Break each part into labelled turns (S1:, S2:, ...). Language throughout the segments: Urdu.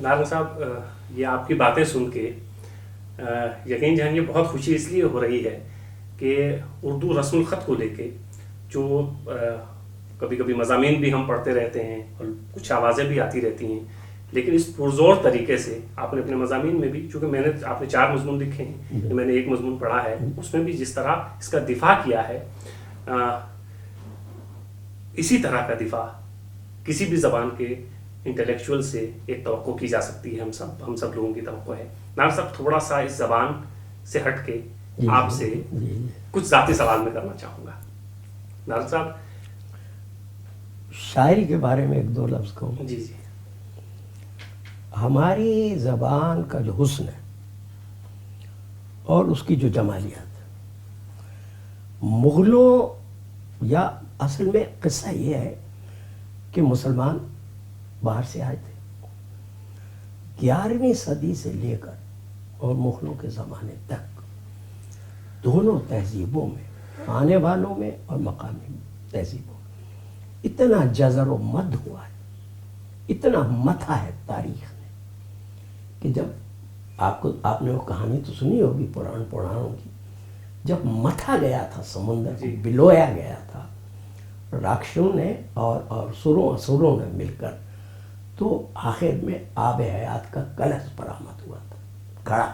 S1: نارنگ صاحب، یہ آپ کی باتیں سن کے یقین جانیے بہت خوشی اس لیے ہو رہی ہے کہ اردو رسم الخط کو لے کے جو کبھی کبھی مضامین بھی ہم پڑھتے رہتے ہیں اور کچھ آوازیں بھی آتی رہتی ہیں، لیکن اس پرزور طریقے سے آپ نے اپنے مضامین میں بھی، چونکہ آپ نے 4 مضمون لکھے ہیں، میں نے 1 مضمون پڑھا ہے، اس میں بھی جس طرح اس کا دفاع کیا ہے، اسی طرح کا دفاع کسی بھی زبان کے انٹلیکچوئل سے ایک توقع کی جا سکتی ہے. ہم سب لوگوں کی توقع ہے. نارنگ صاحب، تھوڑا سا اس زبان سے ہٹ کے آپ سے کچھ ذاتی سوال میں کرنا چاہوں گا. نارنگ صاحب،
S2: شاعری کے بارے میں 1-2 لفظ کہوں.
S1: جی جی.
S2: ہماری زبان کا جو حسن ہے اور اس کی جو جمالیات ہے، مغلوں، یا اصل میں قصہ یہ ہے کہ مسلمان باہر سے آئے تھے 11ویں صدی سے لے کر اور مغلوں کے زمانے تک دونوں تہذیبوں میں، آنے والوں میں اور مقامی تہذیبوں میں اتنا جزر و مد ہوا ہے، اتنا متھا ہے تاریخ نے، کہ جب آپ نے وہ کہانی تو سنی ہوگی پرانوں کی، جب متھا گیا تھا سمندر کو، بلویا گیا تھا راکشوں نے اور اسوروں نے مل کر، تو آخر میں آب حیات کا کلش برآمد ہوا تھا، گھڑا.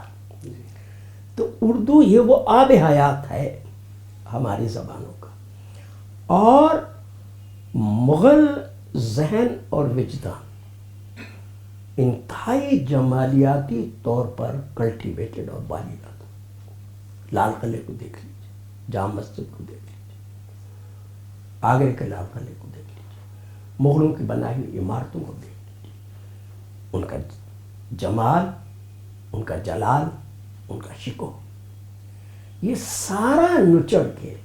S2: تو اردو یہ وہ آب حیات ہے ہماری زبانوں کا، اور مغل ذہن اور وجدان انتہائی جمالیاتی طور پر کلٹیویٹڈ اور بالیدہ تھا. لال قلعے کو دیکھ لیجیے، جامع مسجد کو دیکھ لیجیے، آگرے کے لال قلعے کو دیکھ لیجیے، مغلوں کی بنائی ہوئی عمارتوں کو دیکھ لیجیے، ان کا جمال، ان کا جلال، ان کا شکوہ، یہ سارا نچڑ کے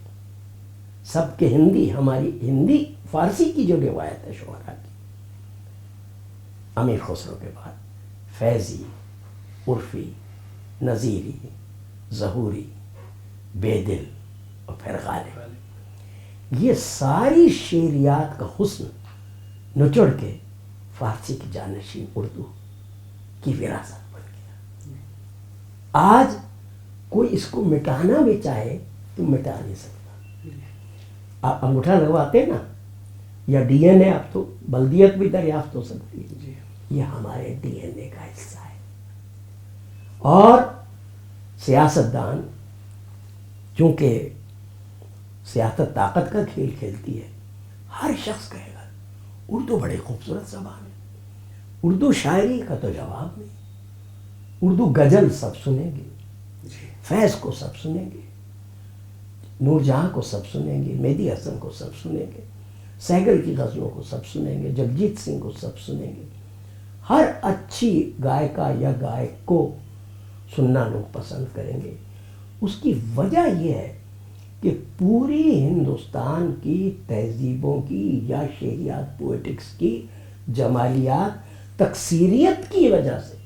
S2: سب کے ہماری ہندی فارسی کی جو روایت ہے شعراء کی، امیر خسرو کے بعد فیضی، عرفی، نظیری، ظہوری، بیدل اور پھر غالب، یہ ساری شعریات کا حسن نچڑ کے فارسی کی جانشین اردو کی وراثت بن گیا. آج کوئی اس کو مٹانا بھی چاہے تو مٹا نہیں سکتا. آپ انگوٹھا لگواتے نا، یا ڈی این اے، اب تو بلدیت بھی دریافت ہو سکتی ہے، یہ ہمارے ڈی این اے کا حصہ ہے. اور سیاستدان، چونکہ سیاست طاقت کا کھیل کھیلتی ہے، ہر شخص کہے گا اردو بڑی خوبصورت زبان ہے، اردو شاعری کا تو جواب نہیں، اردو غزل سب سنیں گے، فیض کو سب سنیں گے، نور جہاں کو سب سنیں گے، مہدی حسن کو سب سنیں گے، سہگل کی غزلوں کو سب سنیں گے، جگجیت سنگھ کو سب سنیں گے. ہر اچھی گائکا یا گائک کو سننا لوگ پسند کریں گے. اس کی وجہ یہ ہے کہ پوری ہندوستان کی تہذیبوں کی یا شعریات، پوئٹکس کی جمالیات تکثیریت کی وجہ سے،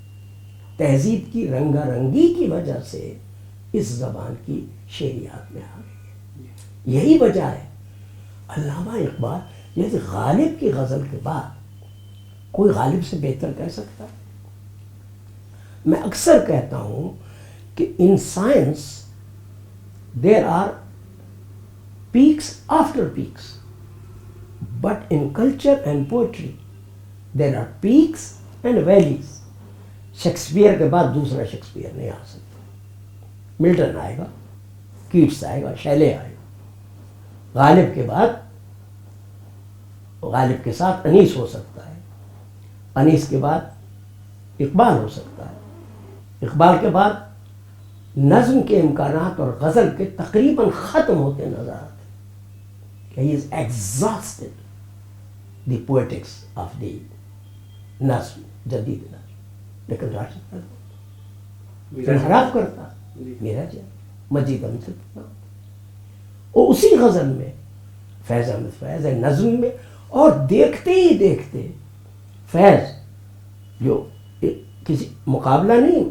S2: تہذیب کی رنگا رنگی کی وجہ سے اس زبان کی شعریات میں آ گئی ہے. یہی وجہ ہے. علامہ اقبال جیسے غالب کی غزل کے بعد کوئی غالب سے بہتر کہہ سکتا؟ میں اکثر کہتا ہوں کہ in science there are peaks after peaks, but in culture and poetry there are peaks and valleys. Shakespeare کے بعد دوسرا شیکسپیئر نہیں آ سکتا. ملٹن آئے گا، کیٹس آئے گا، شیلے آئے گا. غالب کے بعد، غالب کے ساتھ انیس ہو سکتا ہے، انیس کے بعد اقبال ہو سکتا ہے، اقبال کے بعد نظم کے امکانات اور غزل کے تقریباً ختم ہوتے نظر آتے. He is exhausted the poetics of the نظم، جدید نظم. لیکن راشد انحراف کرتا میرا جان مجید امجد، اور اسی غزل میں فیض احمد فیض ہے، نظم میں، اور دیکھتے ہی دیکھتے فیض جو کسی مقابلہ نہیں،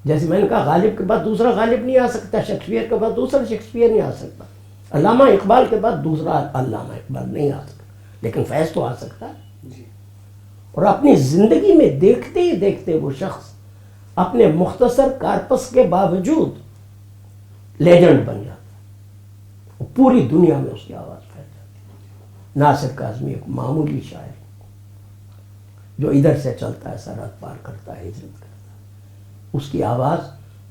S2: جیسے میں نے کہا غالب کے بعد دوسرا غالب نہیں آ سکتا، شیکسپیئر کے بعد دوسرا شیکسپیئر نہیں آ سکتا، علامہ اقبال کے بعد دوسرا علامہ اقبال نہیں آ سکتا، لیکن فیض تو آ سکتا ہے. اور اپنی زندگی میں دیکھتے ہی دیکھتے وہ شخص اپنے مختصر کارپس کے باوجود لیجنڈ بن جاتا ہے، پوری دنیا میں اس کی آواز پھیل جاتی ہے۔ ناصر کاظمی ایک معمولی شاعر جو ادھر سے چلتا ہے، سرحد پار کرتا ہے، ہجرت کرتا ہے، اس کی آواز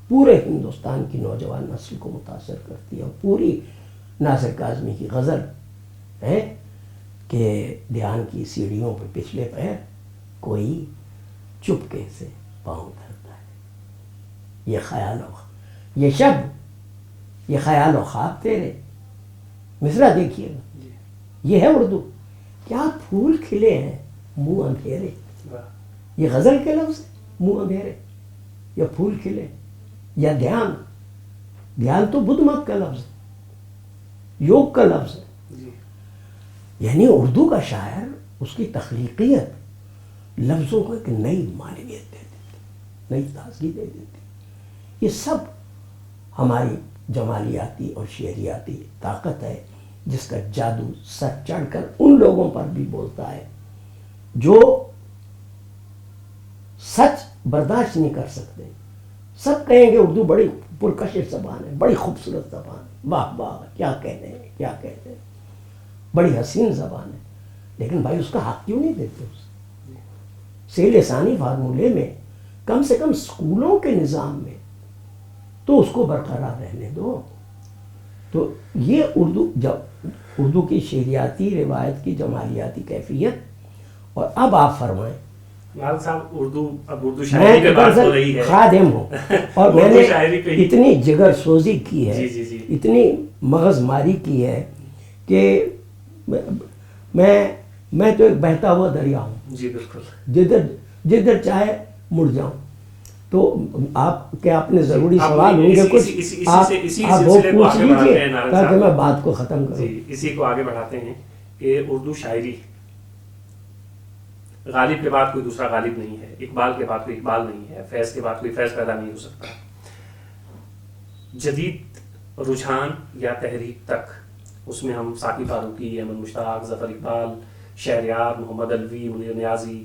S2: پورے ہندوستان کی نوجوان نسل کو متاثر کرتی ہے۔ اور پوری ناصر کاظمی کی غزل ہے کہ دھیان کی سیڑھیوں پہ پچھلے پیر کوئی چپکے سے پاؤں دھرتا ہے، یہ خیال و یہ شب یہ خیال و خواب تیرے۔ مصرع دیکھیے گا، یہ ہے اردو۔ کیا پھول کھلے ہیں منہ اندھیرے، یہ غزل کے لفظ ہیں، منہ اندھیرے یا پھول کھلے یا دھیان۔ دھیان تو بدھ مت کا لفظ ہے، یوگ کا لفظ ہے۔ یعنی اردو کا شاعر، اس کی تخلیقیت لفظوں کو ایک نئی معنویت دے دیتی، نئی تازگی دے دیتی۔ یہ سب ہماری جمالیاتی اور شعریاتی طاقت ہے جس کا جادو سر چڑھ کر ان لوگوں پر بھی بولتا ہے جو سچ برداشت نہیں کر سکتے۔ سب کہیں گے اردو بڑی پرکشش زبان ہے، بڑی خوبصورت زبان ہے، واہ واہ کیا کہتے ہیں، کیا کہتے ہیں، بڑی حسین زبان ہے، لیکن بھائی اس کا حق کیوں نہیں دیتے؟ سے لسانی فارمولے میں کم سے کم اسکولوں کے نظام میں تو اس کو برقرار رہنے دو۔ تو یہ اردو کی شعریاتی روایت کی جمالیاتی کیفیت۔ اور اب آپ فرمائیں،
S1: ناصر صاحب اردو شاعری پہ بات ہو رہی ہے،
S2: خادم ہوں اور میں نے اتنی جگر سوزی کی ہے، اتنی مغز ماری کی ہے کہ میں تو ایک بہتا ہوا دریا ہوں،
S1: جی بالکل،
S2: جدھر چاہے مڑ جاؤں۔ تو آپ کے اپنے ضروری سوال ہوں گے کچھ، آپ وہ پوچھ لیجیے تاکہ میں بات کو ختم کروں۔
S1: اسی کو آگے بڑھاتے ہیں کہ اردو شاعری، غالب کے بعد کوئی دوسرا غالب نہیں ہے، اقبال کے بعد کوئی اقبال نہیں ہے، فیض کے بعد کوئی فیض پیدا نہیں ہو سکتا۔ جدید رجحان یا تحریک تک، اس میں ہم ساقی فاروقی، احمد مشتاق، ظفر اقبال، شہریار، محمد الوی، منیر نیازی،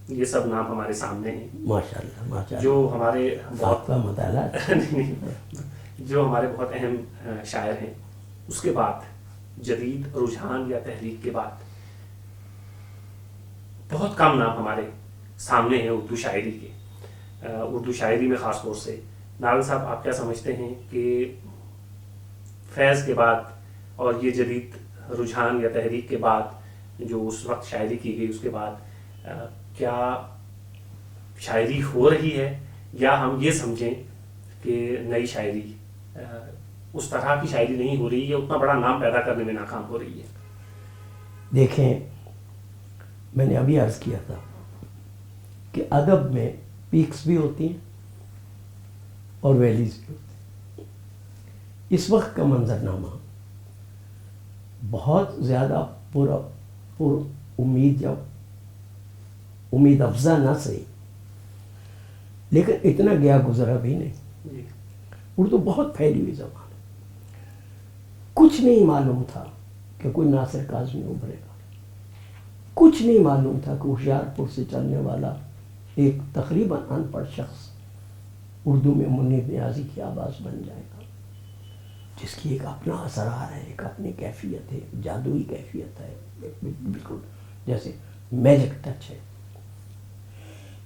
S1: یہ سب نام ہمارے سامنے ہیں،
S2: ماشاءاللہ ماشاءاللہ،
S1: جو ہمارے
S2: آپ کا مطالعہ
S1: جو ہمارے بہت اہم شاعر ہیں۔ اس کے بعد جدید رجحان یا تحریک کے بعد بہت کم نام ہمارے سامنے ہیں اردو شاعری کے۔ اردو شاعری میں خاص طور سے ناول صاحب، آپ کیا سمجھتے ہیں کہ فیض کے بعد اور یہ جدید رجحان یا تحریک کے بعد جو اس وقت شاعری کی گئی، اس کے بعد کیا شاعری ہو رہی ہے، یا ہم یہ سمجھیں کہ نئی شاعری اس طرح کی شاعری نہیں ہو رہی ہے، اتنا بڑا نام پیدا کرنے میں ناکام ہو رہی ہے؟
S2: دیکھیں، میں نے ابھی عرض کیا تھا کہ ادب میں پیکس بھی ہوتی ہیں اور ویلیز بھی ہوتی ہیں۔ اس وقت کا منظرنامہ بہت زیادہ پر امید یا امید افزا نہ صحیح، لیکن اتنا گیا گزرا بھی نہیں۔ اردو بہت پھیلی ہوئی زبان ہے، کچھ نہیں معلوم تھا کہ کوئی ناصر کاظمی ابھرے گا، کچھ نہیں معلوم تھا کہ ہوشیارپور سے چلنے والا ایک تقریباً ان پڑھ شخص اردو میں منیر نیازی کی آواز بن جائے گا، جس کی ایک اپنا اسرار ہے، ایک اپنی کیفیت ہے، جادوئی کیفیت ہے، بالکل جیسے میجک ٹچ ہے۔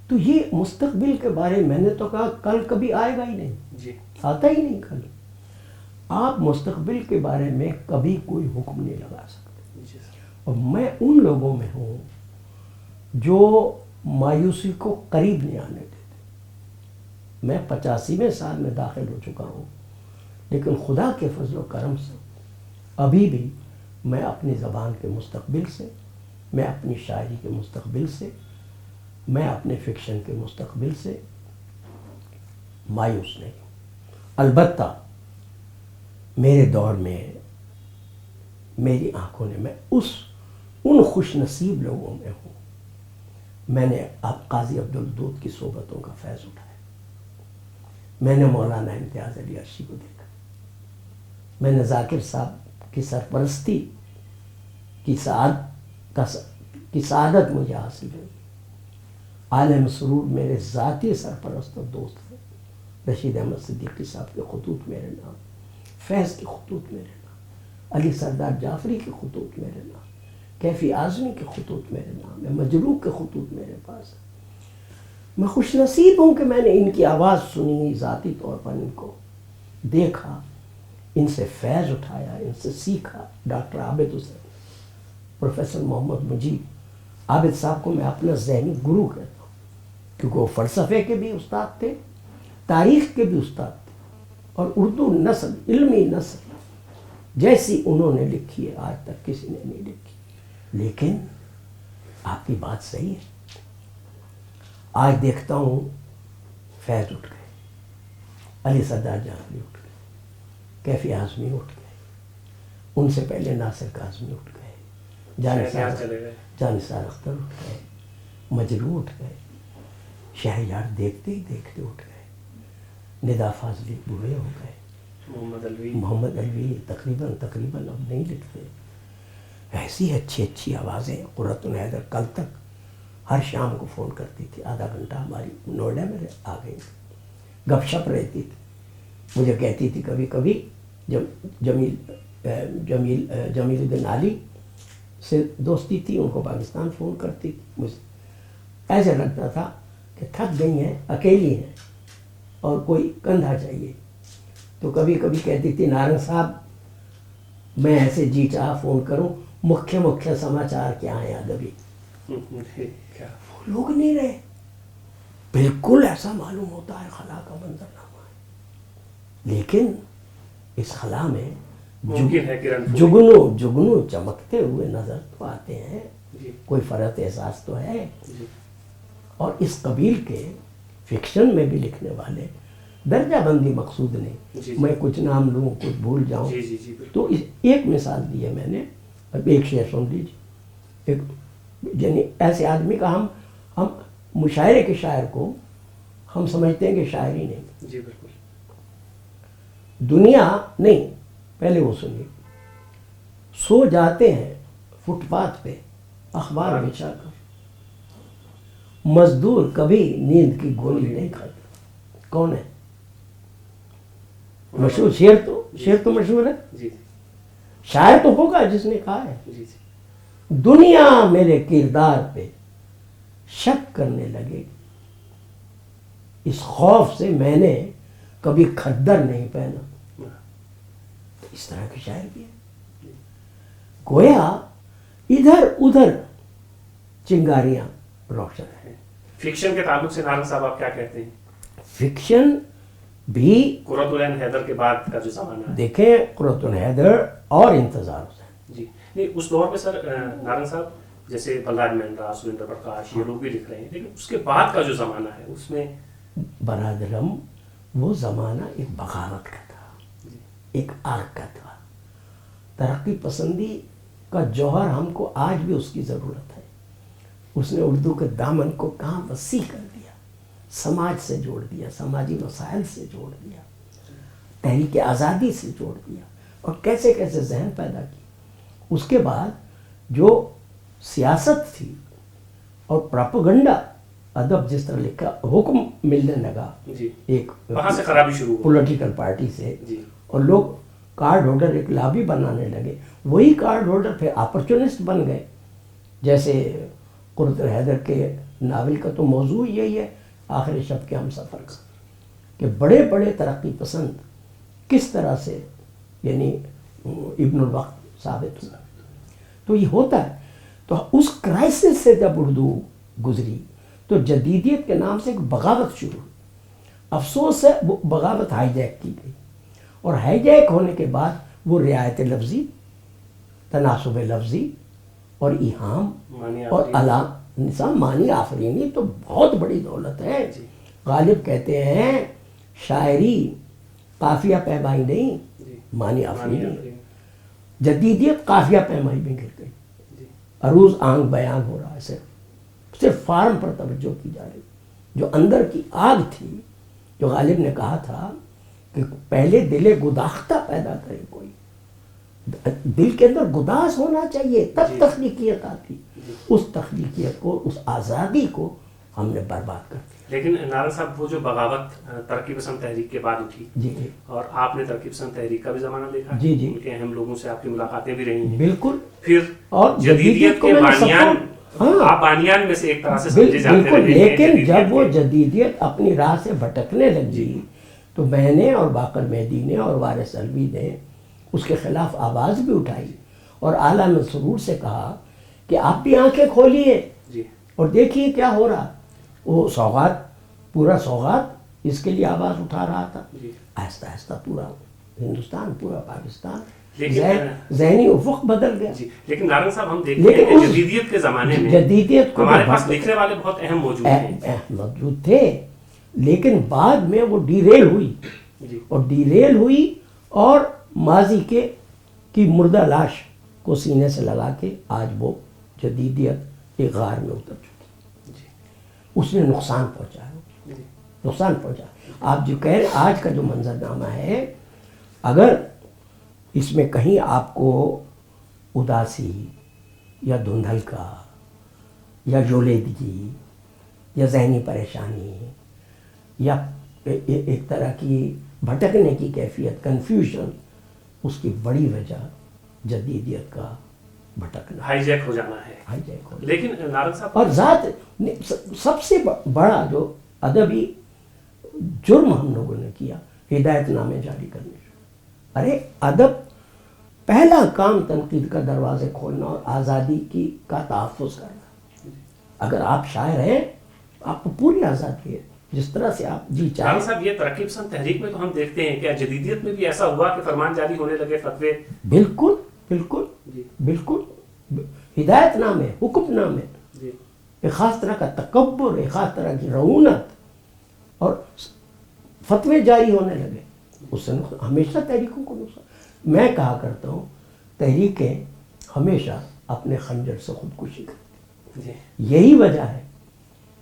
S2: تو یہ مستقبل کے بارے میں نے تو کہا کل کبھی آئے گا ہی نہیں، آتا ہی نہیں کل۔ آپ مستقبل کے بارے میں کبھی کوئی حکم نہیں لگا سکتے، اور میں ان لوگوں میں ہوں جو مایوسی کو قریب نہیں آنے دیتے۔ میں 85ویں سال میں داخل ہو چکا ہوں، لیکن خدا کے فضل و کرم سے ابھی بھی میں اپنی زبان کے مستقبل سے، میں اپنی شاعری کے مستقبل سے، میں اپنے فکشن کے مستقبل سے مایوس نہیں ہوں۔ البتہ میرے دور میں، میری آنکھوں نے، میں ان خوش نصیب لوگوں میں ہوں۔ میں نے اب قاضی عبدالودود کی صحبتوں کا فیض اٹھایا، میں نے مولانا امتیاز علی عرشی کو دیکھا، میں نے ذاکر صاحب کی سرپرستی کی سعادت مجھے حاصل ہوئی، عالم سرور میرے ذاتی سرپرست اور دوست ہیں. رشید احمد صدیقی صاحب کے خطوط میرے نام, فیض کے خطوط میرے نام, علی سردار جعفری کے خطوط میرے نام, کیفی اعظمی کے خطوط میرے نام ہے, مجروح کے خطوط میرے پاس ہیں. میں خوش نصیب ہوں کہ میں نے ان کی آواز سنی, ذاتی طور پر ان کو دیکھا, ان سے فیض اٹھایا, ان سے سیکھا. ڈاکٹر عابد حسین, پروفیسر محمد مجید عابد صاحب کو میں اپنا ذہنی گرو کہتا ہوں, کیونکہ وہ فلسفے کے بھی استاد تھے, تاریخ کے بھی استاد تھے, اور اردو نثر, علمی نثر جیسی انہوں نے لکھی ہے آج تک کسی نے نہیں لکھی. لیکن آپ کی بات صحیح ہے. آج دیکھتا ہوں فیض اٹھ گئے, علی سردار جعفری اٹھ گئے, کیفی اعظمی اٹھ گئے, ان سے پہلے ناصر کاظمی اٹھ گئے, جانثار اختر اٹھ گئے, مجروح اٹھ گئے, شہریار دیکھتے ہی دیکھتے اٹھ گئے, ندا فاضلی بوڑھے ہو گئے, محمد علوی تقریباً اب نہیں لکھتے. ایسی اچھی آوازیں. قرۃ حیدر کل تک ہر شام کو فون کرتی تھی, آدھا گھنٹہ ہماری نوئیڈا میں آ گئی, گپ شپ رہتی تھی. مجھے کہتی تھی کبھی کبھی جمیل الدین علی سے دوستی تھی, ان کو پاکستان فون کرتی تھی. مجھے ایسے لگتا تھا کہ تھک گئی ہیں, اکیلی ہیں, اور کوئی کندھا چاہیے. تو کبھی کبھی کہتی تھی نارنگ صاحب میں ایسے جی چاہ فون کروں, مکھیہ سماچار کیا ہیں ادبی. وہ لوگ نہیں رہے. بالکل ایسا معلوم ہوتا ہے خلا کا منظرنامہ ہے, لیکن اس خلا میں جگنو چمکتے ہوئے نظر تو آتے ہیں, کوئی فرحت احساس تو ہے. اور اس قبیل کے فکشن میں بھی لکھنے والے درجہ بندی مقصود نہیں, میں کچھ نام لوں کچھ بھول جاؤں. تو ایک مثال دی ہے میں نے, اب ایک شعر سن لیجیے. یعنی ایسے آدمی کا ہم مشاعرے کے شاعر کو ہم سمجھتے ہیں کہ شاعری نہیں.
S1: جی بالکل.
S2: دنیا نہیں, پہلے وہ سنیے. سو جاتے ہیں فٹ پاتھ پہ اخبار بچھا کر, مزدور کبھی نیند کی گولی نہیں کھاتے. کون ہے؟ مشہور شعر تو مشہور ہے. شاعر تو ہوگا جس نے کہا ہے دنیا میرے کردار پہ شک کرنے لگے, اس خوف سے میں نے کبھی کھدر نہیں پہنا. اس طرح کے شاعر بھی ہے. گویا ادھر ادھر چنگاریاں روشن ہیں.
S1: فکشن کے تعلق سے نارنگ صاحب آپ کیا کہتے ہیں؟
S2: فکشن بھی
S1: قرۃ العین حیدر کے بعد کا جو زمانہ ہے,
S2: دیکھیں قرۃ العین حیدر اور انتظار حسین.
S1: جی نہیں, اس دور میں سر نارنگ صاحب جیسے بلراج مہندرا, سریندر پرکاش, یہ لوگ بھی لکھ رہے ہیں, لیکن اس کے بعد کا جو زمانہ ہے اس میں
S2: برادرم وہ زمانہ ایک بغاوت کا تھا, ایک آگ کا تھا. ترقی پسندی کا جوہر ہم کو آج بھی اس کی ضرورت ہے. اس نے اردو کے دامن کو کہاں وسیع کر دیا, سماج سے جوڑ دیا, سماجی مسائل سے جوڑ دیا, تحریک آزادی سے جوڑ دیا, اور کیسے کیسے ذہن پیدا کی. اس کے بعد جو سیاست تھی اور پراپیگنڈا, ادب جس طرح لکھا, حکم ملنے لگا ایک
S1: وہاں سے خرابی شروع ہوئی
S2: پولیٹیکل پارٹی سے, اور لوگ کارڈ ہولڈر ایک لابی بنانے لگے. وہی کارڈ ہولڈر پھر اپرچونسٹ بن گئے. جیسے قرۃ حیدر کے ناول کا تو موضوع یہی ہے, آخر شب کے ہم سفر کا, کہ بڑے بڑے ترقی پسند کس طرح سے یعنی ابن الوقت ثابت ہوا. تو یہ ہوتا ہے. تو اس کرائسس سے جب اردو گزری تو جدیدیت کے نام سے ایک بغاوت شروع ہوئی. افسوس ہے وہ بغاوت ہائی جیک کی گئی, اور ہائی جیک ہونے کے بعد وہ رعایت لفظی, تناسب لفظی اور ایہام اور نظام معنی آفرینی تو بہت بڑی دولت ہے. غالب کہتے ہیں شاعری قافیہ پیمائی نہیں, معنی آفرینی. جدیدیت قافیہ پیمائی میں گر گئی. عروض آنگ بیان ہو رہا ہے, صرف فارم پر توجہ کی جا رہی. جو اندر کی آگ تھی, جو غالب نے کہا تھا کہ پہلے دل گداختہ پیدا کرے کوئی, دل کے اندر گداز ہونا چاہیے تب تخلیقیت آتی. اس تخلیقیت کو, اس آزادی کو ہم نے برباد کر دیا.
S1: لیکن نارنگ صاحب وہ جو بغاوت ترقی پسند تحریک کے بعد اٹھی
S2: جی
S1: اور آپ نے ترقی پسند تحریک کا بھی زمانہ دیکھا ہے،
S2: جی جی
S1: ان کے اہم لوگوں سے آپ کی ملاقاتیں بھی رہی ہیں،
S2: بالکل.
S1: پھر
S2: اور
S1: جدیدیت
S2: کو
S1: کے
S2: میں نے
S1: بانیان،
S2: ہاں
S1: آپ بانیان میں سے ایک طرح سے سمجھے جاتے
S2: بالکل.
S1: رہے ہیں
S2: لیکن
S1: جدیدیت
S2: جب وہ
S1: کے.
S2: جدیدیت اپنی راہ سے بھٹکنے لگی تو میں نے اور باقر مہدی نے اور وارث علوی نے اس کے خلاف آواز بھی اٹھائی اور اعلیٰ میں سرور سے کہا کہ آپ بھی آنکھیں کھولیے
S1: جی
S2: اور دیکھیے کیا ہو رہا. وہ سوغات، پورا سوغات اس کے لیے آواز اٹھا رہا تھا.
S1: جی.
S2: آہستہ آہستہ پورا ہندوستان، پورا پاکستان
S1: لیکن
S2: ذہنی افق بدل گیا.
S1: جی لیکن نارنگ صاحب ہم دیکھتے ہیں کہ جدیدیت کے زمانے میں
S2: جدیدیت کو
S1: ہمارے پاس لکھنے والے بہت اہم موجود ہیں.
S2: موجود تھے، لیکن بعد میں وہ ڈیریل ہوئی
S1: جی
S2: اور ڈیریل ہوئی اور ماضی کی مردہ لاش کو سینے سے لگا کے آج وہ جدیدیت ایک غار میں اتر چکی.
S1: جی
S2: اس نے نقصان پہنچایا،
S1: جی
S2: نقصان پہنچا. آپ جو کہہ رہے ہیں آج کا جو منظر نامہ ہے، اگر اس میں کہیں آپ کو اداسی یا دھندل کا یا جولیدگی یا ذہنی پریشانی یا ایک طرح کی بھٹکنے کی کیفیت، کنفیوژن، اس کی بڑی وجہ جدیدیت کا بھٹکنا،
S1: ہائی جیک ہو جانا ہے.
S2: ہائی جیک ہو.
S1: لیکن نارنگ صاحب
S2: اور ذات سب سے بڑا جو ادبی جرم ہم لوگوں نے کیا، ہدایت نامے جاری کرنے. ارے ادب پہلا کام تنقید کا دروازے کھولنا اور آزادی کا تحفظ کرنا. اگر آپ شاعر ہیں آپ کو پوری آزادی ہے جس طرح سے آپ جی چاہیں.
S1: نارنگ صاحب یہ ترقی پسند تحریک میں تو ہم دیکھتے ہیں، کیا جدیدیت میں بھی ایسا ہوا کہ فرمان جاری ہونے لگے، فتوے؟
S2: بالکل بالکل
S1: جی
S2: بالکل. ہدایت نامے، حکم نامے،
S1: جی
S2: ایک خاص طرح کا تکبر، ایک خاص طرح کی رعونت اور فتوے جاری ہونے لگے. اس سے ہمیشہ تحریکوں کو نقصان. میں کہا کرتا ہوں تحریکیں ہمیشہ اپنے خنجر سے خودکشی کرتی.
S1: جی
S2: یہی وجہ ہے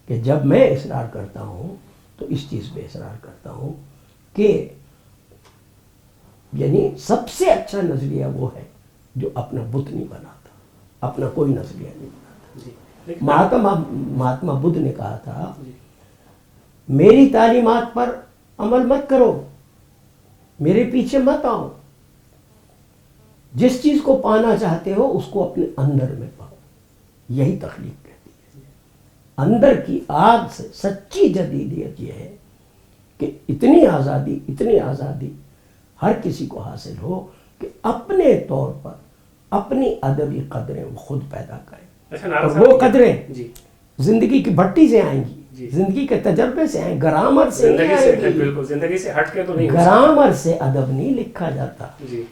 S2: کہ جب میں اصرار کرتا ہوں تو اس چیز پہ اصرار کرتا ہوں کہ یعنی سب سے اچھا نظریہ وہ ہے جو اپنا بت نہیں بناتا، اپنا کوئی نظریہ نہیں بناتا.
S1: جی لیکن
S2: مہاتما بدھ نے کہا تھا
S1: جی
S2: میری تعلیمات پر عمل مت کرو، میرے پیچھے مت آؤ، جس چیز کو پانا چاہتے ہو اس کو اپنے اندر میں پاؤ. یہی تخلیق کہتی ہے. اندر کی آگ سے سچی جدیدیت یہ ہے کہ اتنی آزادی ہر کسی کو حاصل ہو کہ اپنے طور پر اپنی ادبی قدریں وہ خود پیدا کریں.
S1: اچھا
S2: اور
S1: نارنگ
S2: وہ
S1: صاحب
S2: قدریں
S1: جی
S2: زندگی کی بھٹی سے آئیں گی،
S1: جی.
S2: زندگی کے تجربے سے آئیں، گرامر سے نہیں
S1: زندگی سے
S2: آئیں گی.
S1: بالکل زندگی سے ہٹ کے تو نہیں ہو سکتا.
S2: گرامر سے ادب نہیں لکھا جاتا.
S1: جی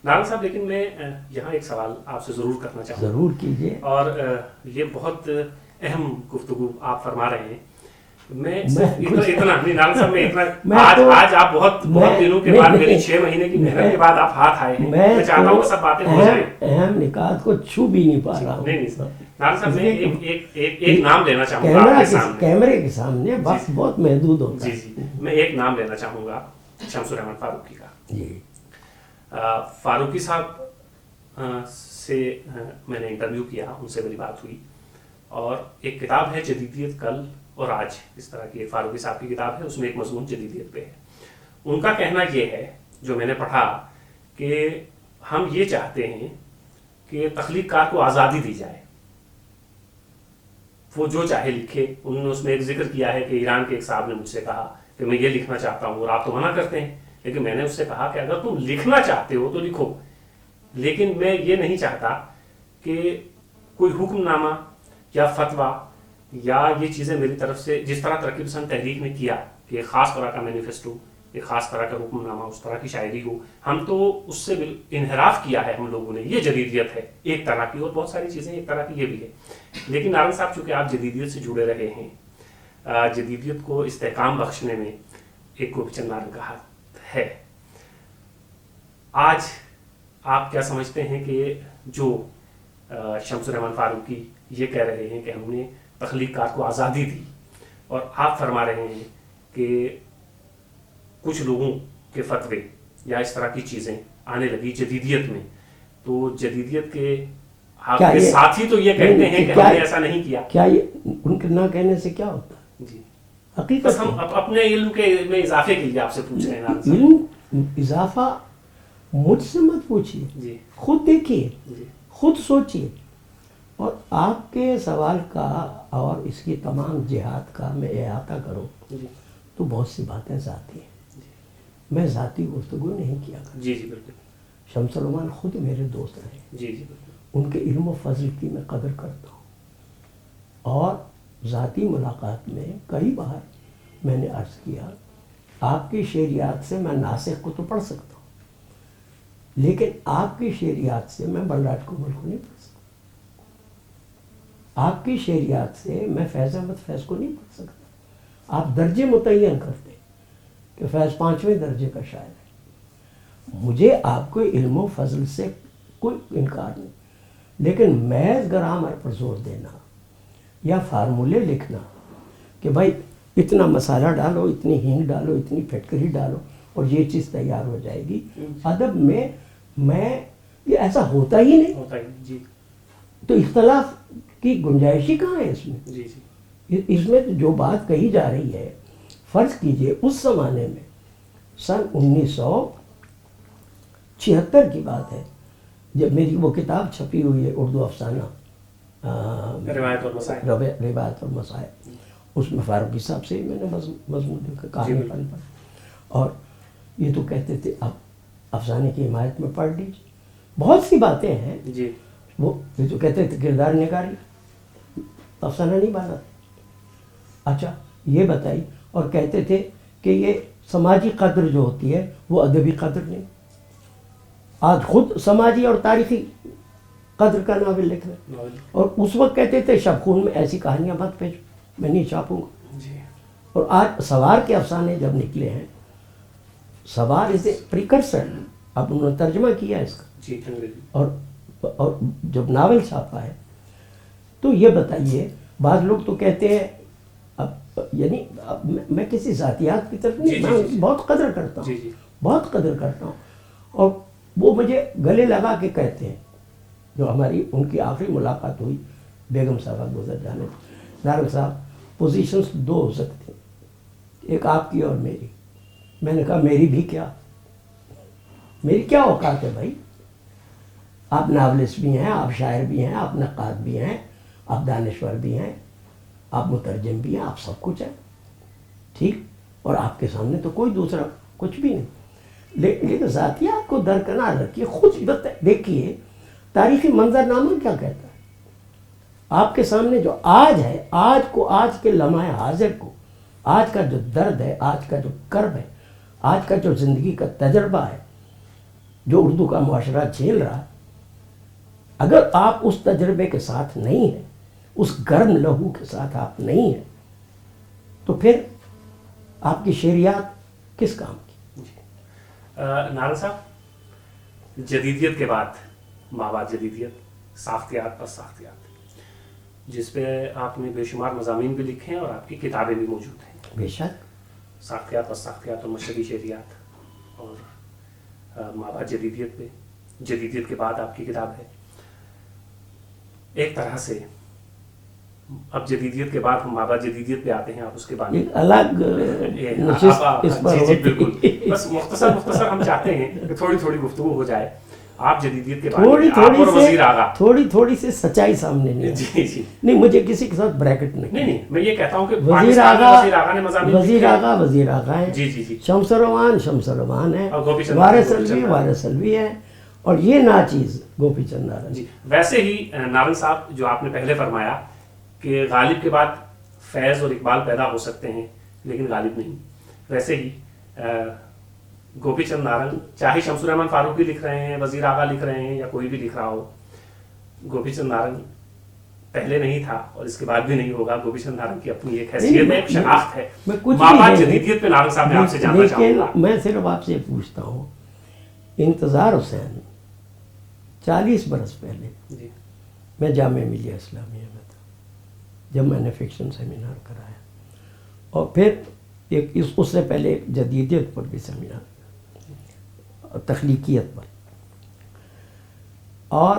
S1: نارنگ صاحب لیکن میں یہاں ایک سوال آپ سے ضرور کرنا چاہوں گا،
S2: ضرور کیجیے.
S1: اور یہ بہت اہم گفتگو آپ فرما رہے ہیں. میں صرف اتنا نہیں نارنگ صاحب، میں اتنا آج آپ بہت دنوں کے بعد، میری 6 مہینے کی محنت کے بعد آپ ہاتھ آئے ہیں. میں چاہتا ہوں کہ سب باتیں ہو جائیں.
S2: اہم نکات کو چھو بھی نہیں پا رہا ہوں.
S1: نہیں نارنگ صاحب میں ایک نام لینا چاہوں گا آپ کے سامنے.
S2: کیمرے کے سامنے وقت بہت محدود ہوتا ہے.
S1: جی میں ایک نام لینا چاہوں گا، شمس الرحمن فاروقی کا.
S2: جی
S1: فاروقی صاحب سے میں نے انٹرویو کیا، ان سے میری بات ہوئی، اور ایک کتاب ہے جدیدیت کل اور آج، اس طرح کی فاروقی صاحب کی کتاب ہے، اس میں ایک مضمون جدیدیت پہ ہے. ان کا کہنا یہ ہے جو میں نے پڑھا کہ ہم یہ چاہتے ہیں کہ تخلیق کار کو آزادی دی جائے، وہ جو چاہے لکھے. انہوں نے اس میں ایک ذکر کیا ہے کہ ایران کے ایک صاحب نے مجھ سے کہا کہ میں یہ لکھنا چاہتا ہوں اور آپ تو منع کرتے ہیں، لیکن میں نے اس سے کہا کہ اگر تم لکھنا چاہتے ہو تو لکھو، لیکن میں یہ نہیں چاہتا کہ کوئی حکم نامہ یا فتویٰ یا یہ چیزیں میری طرف سے، جس طرح ترقی پسند تحریک نے کیا کہ ایک خاص طرح کا مینیفیسٹو، ایک خاص طرح کا حکم نامہ، اس طرح کی شاعری ہو، ہم تو اس سے انحراف کیا ہے ہم لوگوں نے. یہ جدیدیت ہے ایک طرح کی، اور بہت ساری چیزیں ایک طرح کی یہ بھی ہے. لیکن نارنگ صاحب چونکہ آپ جدیدیت سے جڑے رہے ہیں، جدیدیت کو استحکام بخشنے میں ایک گوپی چند نارنگ کا ہاتھ ہے. آج آپ کیا سمجھتے ہیں کہ جو شمس الرحمن فاروقی یہ کہہ رہے ہیں کہ ہم نے تخلیق کار کو آزادی دی، اور آپ فرما رہے ہیں کہ کچھ لوگوں کے فتوے یا اس طرح کی چیزیں آنے لگی جدیدیت میں، تو جدیدیت کے آپ کے ساتھی تو یہ کہتے ہیں کہ ہم نے ایسا نہیں کیا.
S2: کیا یہ ان کے نہ کہنے سے کیا ہوتا ہے؟
S1: جی
S2: حقیقت
S1: بس ہم اپنے علم کے میں اضافے کے لیے آپ سے پوچھ رہے ہیں.
S2: علم اضافہ مجھ سے مت پوچھیے،
S1: جی
S2: خود دیکھیے،
S1: جی
S2: خود سوچیے. اور آپ کے سوال کا اور اس کی تمام جہات کا میں احاطہ کروں
S1: جی
S2: تو بہت سی باتیں ذاتی ہیں. میں ذاتی گفتگو نہیں کیا کرتا.
S1: جی جی بالکل.
S2: شمس الرحمان خود میرے دوست رہے.
S1: جی جی بالکل.
S2: ان کے علم و فضل کی میں قدر کرتا ہوں، اور ذاتی ملاقات میں کئی بار میں نے عرض کیا آپ کی شعریات سے میں ناسخ کو تو پڑھ سکتا ہوں، لیکن آپ کی شعریات سے میں بلراج کومل کو نہیں پڑھ سکتا. آپ کی شعریات سے میں فیض احمد فیض کو نہیں پڑھ سکتا. آپ درجے متعین کرتے کہ فیض 5ویں درجے کا شاعر ہے. مجھے آپ کو علم و فضل سے کوئی انکار نہیں، لیکن محض گرامر پر زور دینا یا فارمولے لکھنا کہ بھائی اتنا مسالہ ڈالو، اتنی ہینگ ڈالو، اتنی پھٹکری ڈالو اور یہ چیز تیار ہو جائے گی. ادب میں یہ ایسا ہوتا ہی نہیں.
S1: ہوتا ہے. جی
S2: تو اختلاف کی گنجائش ہی کہاں ہے اس میں؟
S1: جی جی
S2: اس میں جو بات کہی جا رہی ہے، فرض کیجئے اس زمانے میں سن 1976 کی بات ہے جب میری وہ کتاب چھپی ہوئی ہے اردو افسانہ
S1: روایت اور مسائل.
S2: روایت اور مسائل، اس میں فاروقی صاحب سے میں نے مضمون لکھا کہانی پن پر. اور یہ تو کہتے تھے اب افسانے کی حمایت میں پڑھ لیجیے. بہت سی باتیں ہیں.
S1: جی
S2: وہ یہ تو کہتے تھے کردار نگاری افسانہ نہیں بنا. اچھا یہ بتائی، اور کہتے تھے کہ یہ سماجی قدر جو ہوتی ہے وہ ادبی قدر نہیں. آج خود سماجی اور تاریخی قدر کا ناول لکھ رہے ہیں، اور اس وقت کہتے تھے شب خون میں ایسی کہانیاں مت بھیجو، میں نہیں چھاپوں گا.
S1: جی
S2: اور آج سوار کے افسانے جب نکلے ہیں، سوار از اے پریکرسر، اب انہوں نے ترجمہ کیا ہے اس کا.
S1: جی
S2: اور جب ناول چھاپا ہے تو یہ بتائیے، بعض لوگ تو کہتے ہیں اب یعنی میں کسی ذاتیات کی طرف نہیں، میں ان کی بہت قدر کرتا ہوں، بہت قدر کرتا ہوں. اور وہ مجھے گلے لگا کے کہتے ہیں، جو ہماری ان کی آخری ملاقات ہوئی بیگم صاحبہ گزر جانے، نارنگ صاحب پوزیشنز 2 ہو سکتی ہیں، ایک آپ کی اور میری. میں نے کہا میری بھی کیا، میری کیا اوقات ہے بھائی؟ آپ ناولسٹ بھی ہیں، آپ شاعر بھی ہیں، آپ نقاد بھی ہیں، آپ دانشور بھی ہیں، آپ مترجم بھی ہیں، آپ سب کچھ ہیں، ٹھیک. اور آپ کے سامنے تو کوئی دوسرا کچھ بھی نہیں. لیکن ذاتیات کو درکنار رکھیے. خود دیکھیے تاریخی منظر نامہ کیا کہتا ہے. آپ کے سامنے جو آج ہے، آج کو، آج کے لمحہ حاضر کو، آج کا جو درد ہے، آج کا جو کرب ہے، آج کا جو زندگی کا تجربہ ہے، جو اردو کا معاشرہ جھیل رہا ہے، اگر آپ اس تجربے کے ساتھ نہیں ہیں، اس گرم لہو کے ساتھ آپ نہیں ہیں، تو پھر آپ کی شعریات کس کام کی؟
S1: نارنگ صاحب، جدیدیت کے بعد مابعد جدیدیت، ساختیات پر ساختیات، جس پہ آپ نے بے شمار مضامین بھی لکھے ہیں اور آپ کی کتابیں بھی موجود ہیں.
S2: بے شک.
S1: ساختیات پر ساختیات اور مشرقی شعریات اور مابعد جدیدیت پہ، جدیدیت کے بعد آپ کی کتاب ہے. ایک طرح سے اب جدیدیت کے بعد ہم مابعد جدیدیت پہ آتے ہیں. آپ اس کے بعد
S2: ایک الگ
S1: جی بالکل. بس مختصر ہم چاہتے ہیں کہ تھوڑی تھوڑی گفتگو ہو جائے. آپ جدیدیت کے بعد
S2: تھوڑی سی سچائی سامنے نہیں.
S1: جی جی
S2: نہیں، مجھے کسی کے ساتھ بریکٹ
S1: نہیں، میں یہ کہتا ہوں کہ
S2: وزیر آغا
S1: وزیر
S2: آغا ہے،
S1: جی جی جی،
S2: شمس الرحمان ہے،
S1: وارث
S2: الوی ہے، اور یہ ناچیز گوپی چند نارنگ.
S1: جی ویسے ہی نارنگ صاحب، جو آپ نے پہلے فرمایا کہ غالب کے بعد فیض اور اقبال پیدا ہو سکتے ہیں لیکن غالب نہیں، ویسے ہی گوپی چند نارنگ، چاہے شمس الرحمان فاروقی لکھ رہے ہیں، وزیر آغا لکھ رہے ہیں، یا کوئی بھی لکھ رہا ہو، گوپی چند نارنگ پہلے نہیں تھا اور اس کے بعد بھی نہیں ہوگا. گوپی چند نارنگ کی اپنی ایک حیثیت ہے، ایک شناخت ہے. مابعد جدیدیت پہ نارنگ صاحب میں آپ سے جاننا چاہوں گا.
S2: میں صرف آپ سے پوچھتا ہوں، انتظار حسین 40 برس پہلے
S1: جی
S2: میں جامعہ ملیہ اسلامیہ میں تھا جب میں نے فکشن سیمینار کرایا، اور پھر اس سے پہلے ایک جدیدیت پر بھی سیمینار، تخلیقیت پر. اور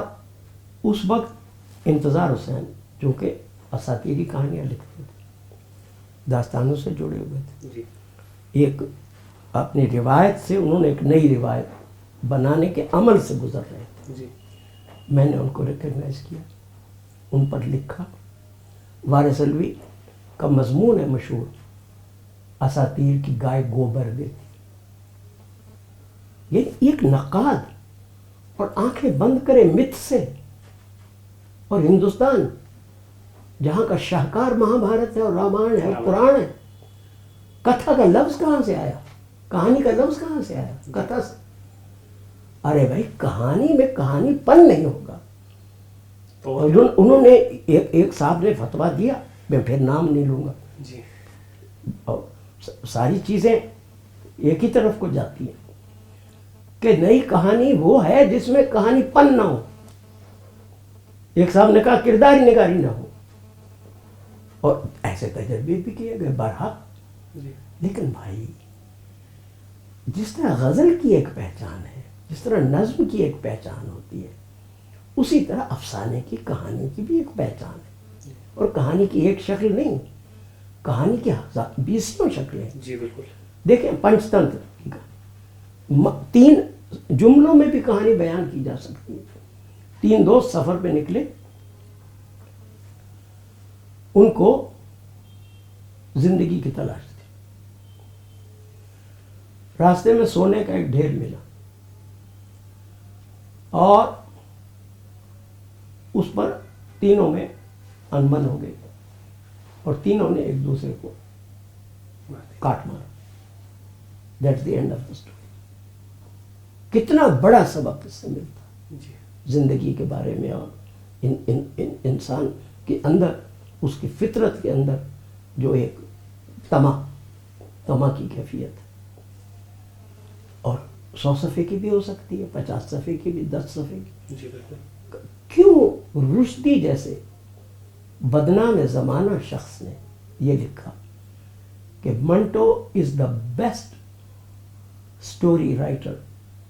S2: اس وقت انتظار حسین جو کہ اساطیری کہانیاں لکھتے تھے، داستانوں سے جڑے ہوئے تھے،
S1: جی
S2: ایک اپنی روایت سے انہوں نے ایک نئی روایت بنانے کے عمل سے گزر رہے تھے.
S1: جی
S2: میں نے ان کو ریکگنائز کیا، ان پر لکھا. وارث علوی کا مضمون ہے مشہور، اساطیر کی گائے گوبر دیتی. یہ ایک نقاد اور آنکھیں بند کرے مت سے، اور ہندوستان جہاں کا شاہکار مہا بھارت ہے اور رامائن ہے اور قرآن ہے، کتھا کا لفظ کہاں سے آیا؟ کہانی کا لفظ کہاں سے آیا؟ کتھا سے. ارے بھائی کہانی میں کہانی پن نہیں ہوگا. اور انہوں نے ایک صاحب نے فتویٰ دیا، میں پھر نام نہیں لوں گا،
S1: جی
S2: اور ساری چیزیں ایک ہی طرف کو جاتی ہیں کہ نئی کہانی وہ ہے جس میں کہانی پن نہ ہو. ایک صاحب نے کہا کرداری نگاری نہ ہو، اور ایسے تجربے بھی کیے گئے برحق.
S1: جی
S2: لیکن بھائی جس طرح غزل کی ایک پہچان ہے، جس طرح نظم کی ایک پہچان ہوتی ہے، اسی طرح افسانے کی کہانی کی بھی ایک پہچان ہے. اور کہانی کی ایک شکل نہیں، کہانی کی 20 شکلیں.
S1: جی بالکل.
S2: دیکھیں پنچ تنتر 3 جملوں میں بھی کہانی بیان کی جا سکتی ہے. 3 دوست سفر پہ نکلے، ان کو زندگی کی تلاش تھی. راستے میں سونے کا ایک ڈھیر ملا اور اس پر تینوں میں انبن ہو گئی اور تینوں نے ایک دوسرے کو کاٹ مارا. That's the end of the story. کتنا بڑا سبق اس سے ملتا
S1: جی
S2: زندگی کے بارے میں، اور انسان کے اندر، اس کی فطرت کے اندر جو ایک طمع کی کیفیت ہے. اور 100 صفحے کی بھی ہو سکتی ہے، 50 صفحے کی بھی، 10 صفحے کی.
S1: جی بالکل.
S2: کیوں رشدی جیسے بدنام زمانہ شخص نے یہ لکھا کہ Manto is the best story writer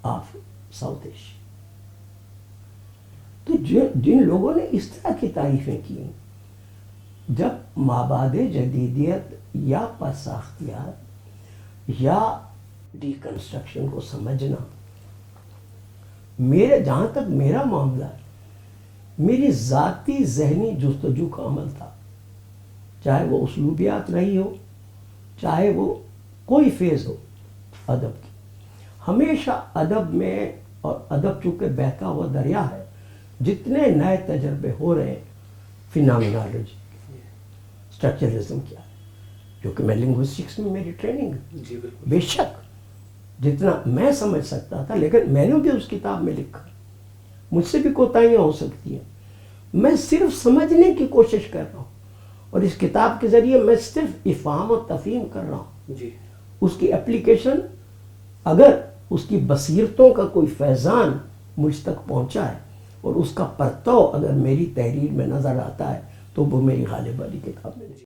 S2: of South Asia. تو جن لوگوں نے اس طرح کی تعریفیں کی، جب مابعد جدیدیت یا پرساختیات یا ڈیکنسٹرکشن کو سمجھنا، جہاں تک میرا معاملہ ہے، میری ذاتی ذہنی جستجو کا عمل تھا، چاہے وہ اسلوبیات رہی ہو، چاہے وہ کوئی فیز ہو ادب کی. ہمیشہ ادب میں، اور ادب چونکہ بہتا ہوا دریا ہے، جتنے نئے تجربے ہو رہے ہیں، فینامینالوجی، اسٹرکچرلزم کیا ہے، جو کہ میں لنگوسٹکس میں میری ٹریننگ ہے.
S1: جی بالکل.
S2: بے شک جتنا میں سمجھ سکتا تھا، لیکن میں نے بھی اس کتاب میں لکھا، مجھ سے بھی کوتاہیاں ہو سکتی ہیں. میں صرف سمجھنے کی کوشش کر رہا ہوں، اور اس کتاب کے ذریعے میں صرف افہام و تفہیم کر رہا ہوں.
S1: جی
S2: اس کی اپلیکیشن، اگر اس کی بصیرتوں کا کوئی فیضان مجھ تک پہنچا ہے اور اس کا پرتو اگر میری تحریر میں نظر آتا ہے، تو وہ میری غالب علی کتاب میں